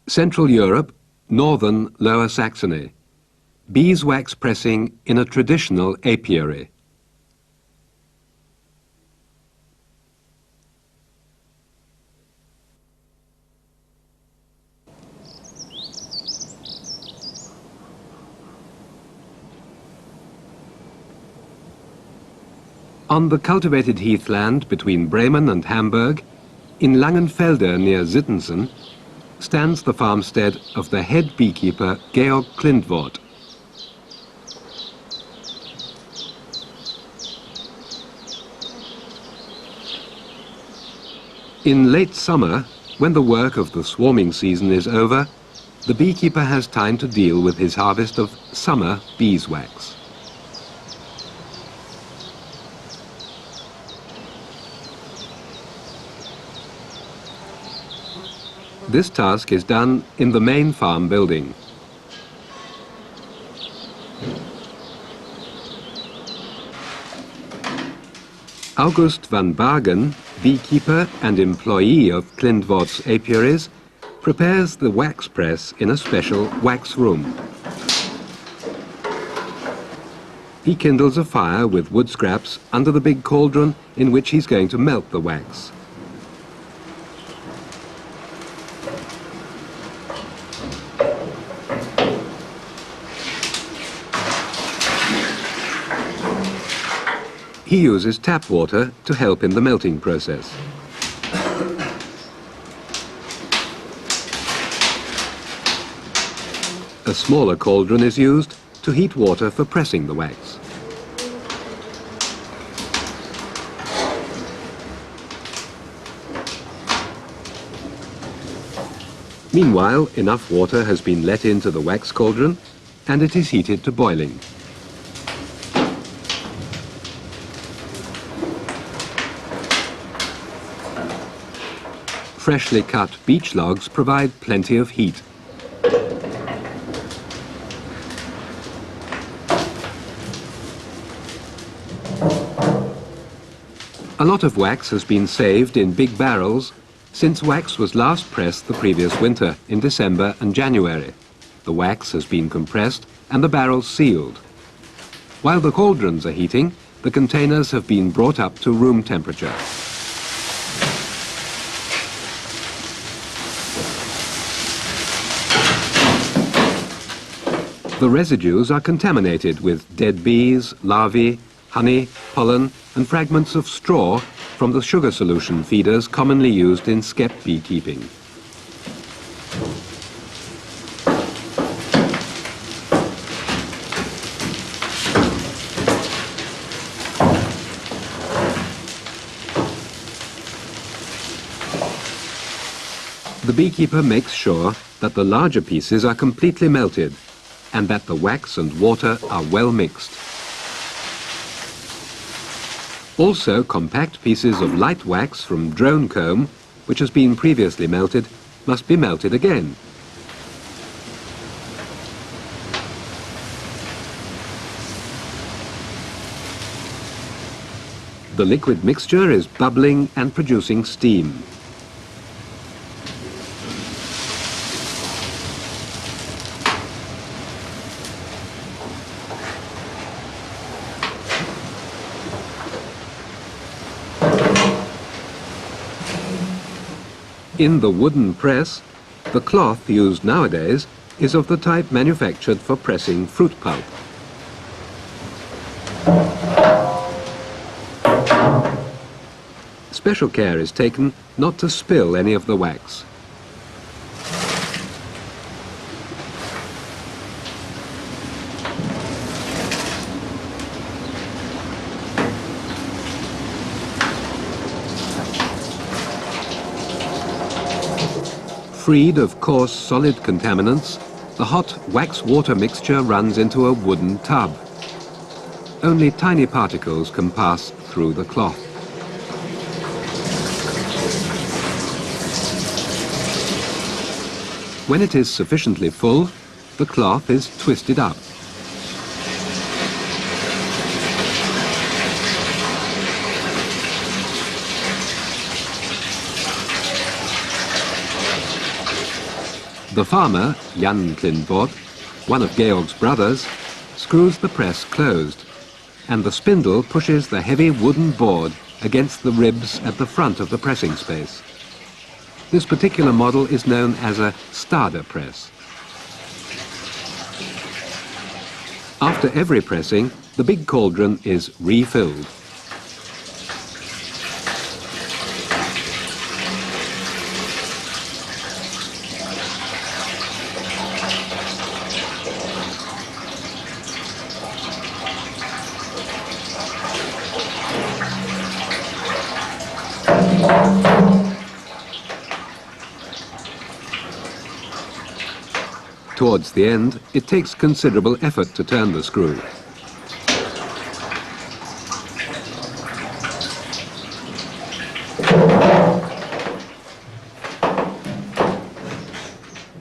Central Europe, northern Lower Saxony. Beeswax pressing in a traditional apiary. On the cultivated heathland between Bremen and Hamburg, in Langenfelde near Sittensen, stands the farmstead of the head beekeeper Georg Klindworth. In late summer, when the work of the swarming season is over, the beekeeper has time to deal with his harvest of summer beeswax. This task is done in the main farm building. August van Bargen, beekeeper and employee of Klindworth's apiaries, prepares the wax press in a special wax room. He kindles a fire with wood scraps under the big cauldron in which he's going to melt the wax. He uses tap water to help in the melting process. A smaller cauldron is used to heat water for pressing the wax. Meanwhile, enough water has been let into the wax cauldron and it is heated to boiling. Freshly cut beech logs provide plenty of heat. A lot of wax has been saved in big barrels since wax was last pressed the previous winter in December and January. The wax has been compressed and the barrels sealed. While the cauldrons are heating, the containers have been brought up to room temperature. The residues are contaminated with dead bees, larvae, honey, pollen and fragments of straw from the sugar solution feeders commonly used in skep beekeeping. The beekeeper makes sure that the larger pieces are completely melted and that the wax and water are well mixed. Also, compact pieces of light wax from drone comb, which has been previously melted, must be melted again. The liquid mixture is bubbling and producing steam. In the wooden press, the cloth used nowadays is of the type manufactured for pressing fruit pulp. Special care is taken not to spill any of the wax. Freed of coarse solid contaminants, the hot wax-water mixture runs into a wooden tub. Only tiny particles can pass through the cloth. When it is sufficiently full, the cloth is twisted up. The farmer, Jan Klinvort, one of Georg's brothers, screws the press closed, and the spindle pushes the heavy wooden board against the ribs at the front of the pressing space. This particular model is known as a starter press. After every pressing, the big cauldron is refilled. Towards the end, it takes considerable effort to turn the screw.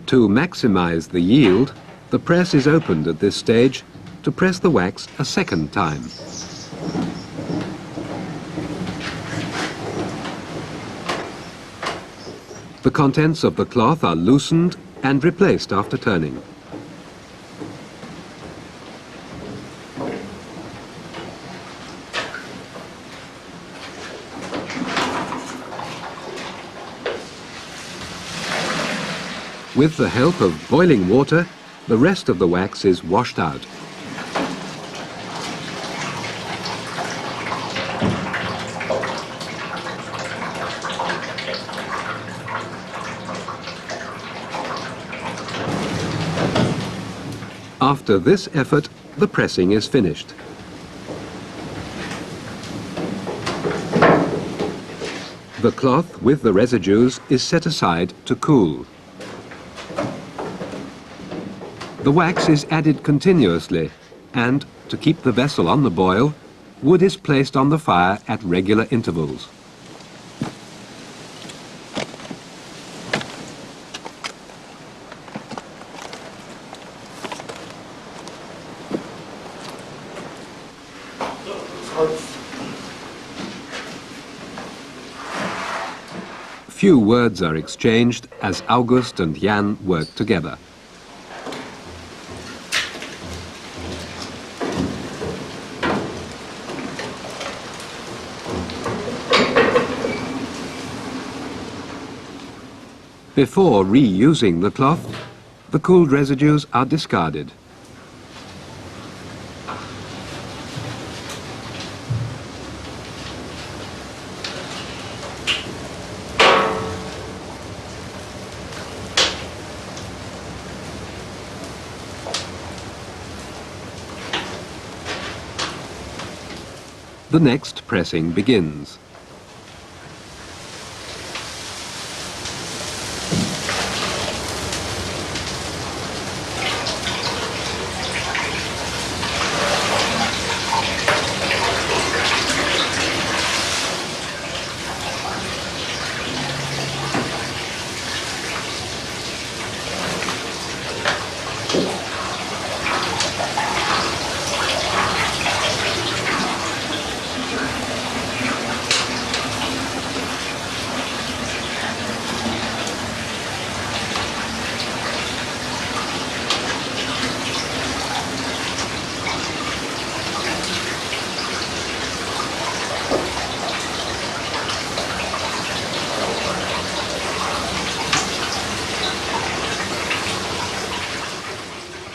To maximize the yield, the press is opened at this stage to press the wax a second time. The contents of the cloth are loosened and replaced after turning. With the help of boiling water, the rest of the wax is washed out. After this effort, the pressing is finished. The cloth with the residues is set aside to cool. The wax is added continuously, and, to keep the vessel on the boil, wood is placed on the fire at regular intervals. Few words are exchanged as August and Jan work together. Before reusing the cloth, the cooled residues are discarded. The next pressing begins.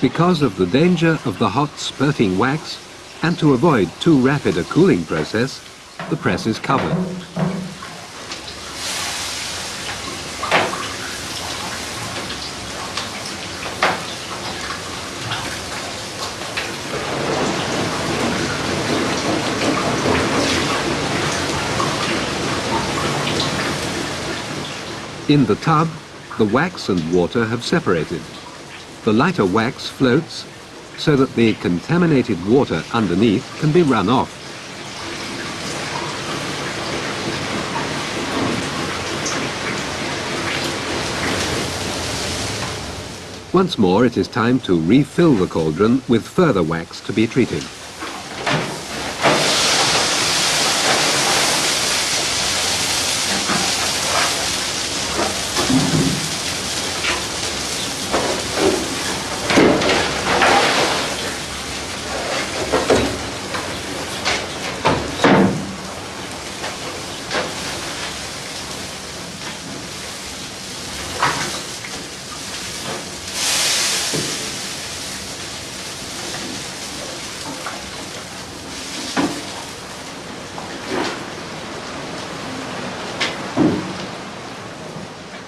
Because of the danger of the hot spurting wax, and to avoid too rapid a cooling process, the press is covered. In the tub, the wax and water have separated. The lighter wax floats so that the contaminated water underneath can be run off. Once more, it is time to refill the cauldron with further wax to be treated.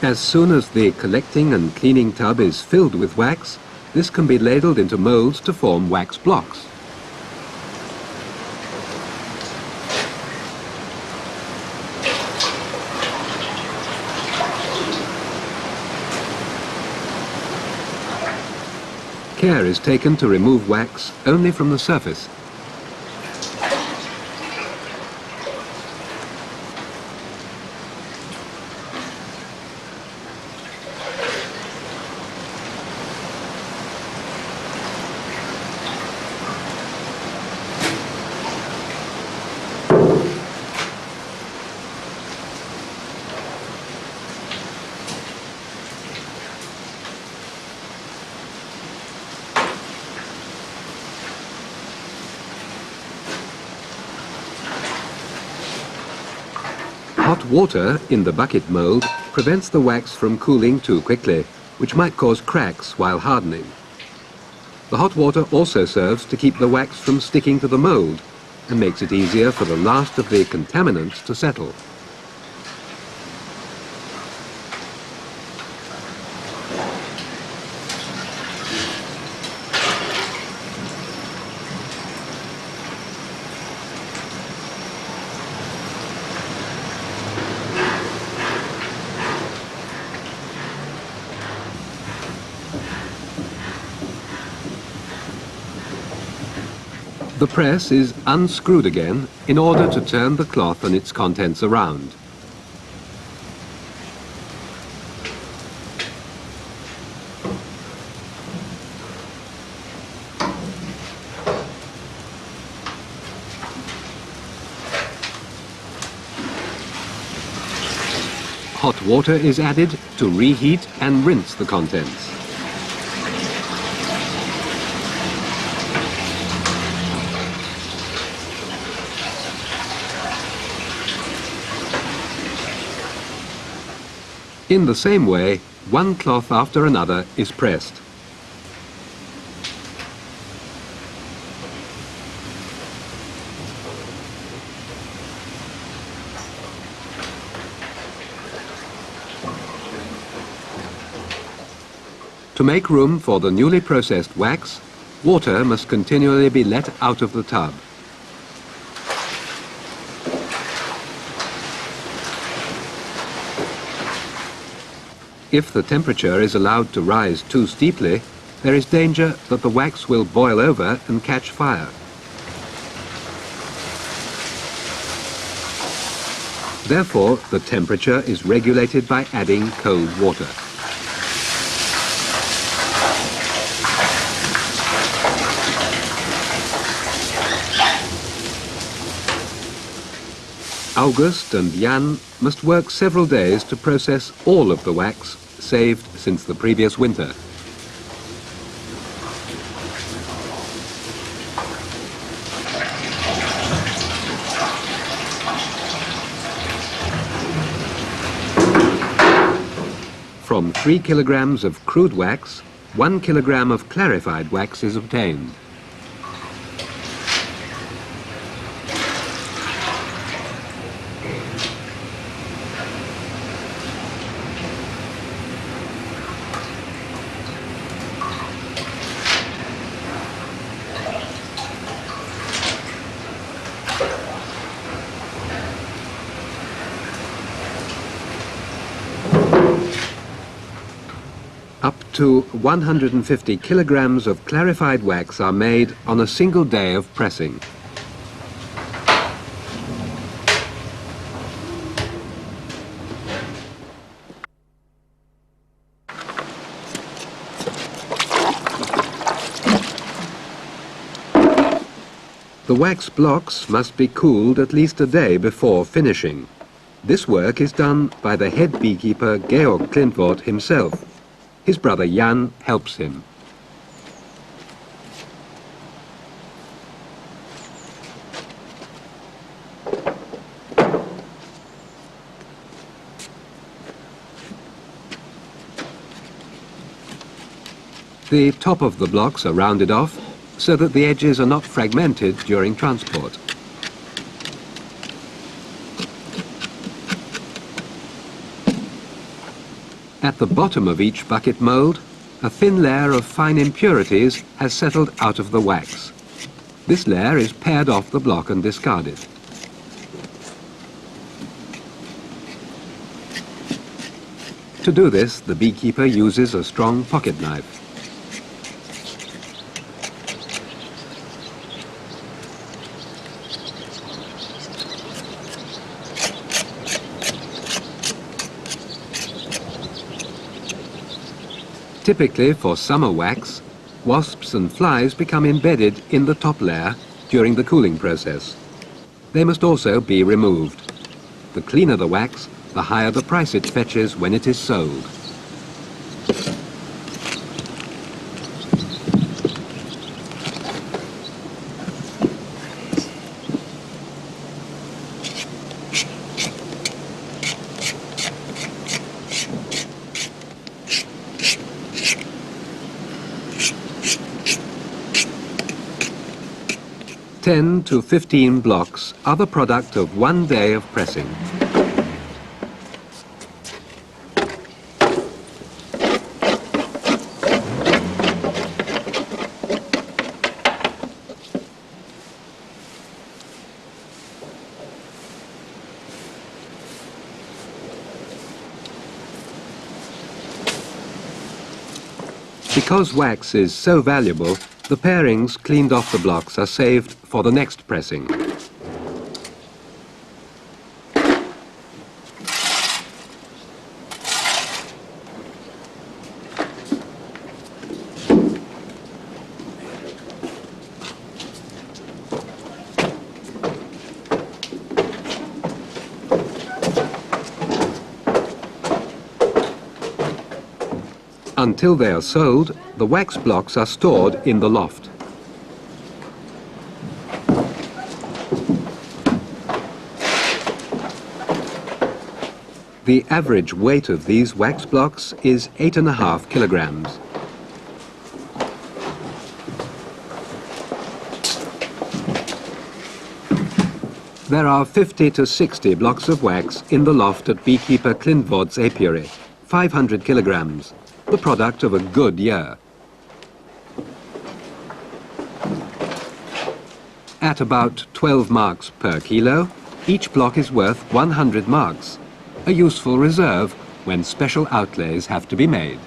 As soon as the collecting and cleaning tub is filled with wax, this can be ladled into molds to form wax blocks. Care is taken to remove wax only from the surface. Hot water in the bucket mold prevents the wax from cooling too quickly, which might cause cracks while hardening. The hot water also serves to keep the wax from sticking to the mold and makes it easier for the last of the contaminants to settle. The press is unscrewed again in order to turn the cloth and its contents around. Hot water is added to reheat and rinse the contents. In the same way, one cloth after another is pressed. To make room for the newly processed wax, water must continually be let out of the tub. If the temperature is allowed to rise too steeply, there is danger that the wax will boil over and catch fire. Therefore, the temperature is regulated by adding cold water. August and Jan must work several days to process all of the wax saved since the previous winter. From 3 kilograms of crude wax, 1 kilogram of clarified wax is obtained. Up to 150 kilograms of clarified wax are made on a single day of pressing. The wax blocks must be cooled at least a day before finishing. This work is done by the head beekeeper Georg Klintwort himself. His brother Jan helps him. The top of the blocks are rounded off so that the edges are not fragmented during transport. At the bottom of each bucket mould, a thin layer of fine impurities has settled out of the wax. This layer is pared off the block and discarded. To do this, the beekeeper uses a strong pocket knife. Typically, for summer wax, wasps and flies become embedded in the top layer during the cooling process. They must also be removed. The cleaner the wax, the higher the price it fetches when it is sold. "10 to 15 blocks are the product of one day of pressing. Because wax is so valuable, the parings cleaned off the blocks are saved for the next pressing. Until they are sold, the wax blocks are stored in the loft. The average weight of these wax blocks is 8.5 kilograms. There are 50 to 60 blocks of wax in the loft at beekeeper Klindvod's apiary, 500 kilograms. The product of a good year. At about 12 marks per kilo, each block is worth 100 marks, a useful reserve when special outlays have to be made.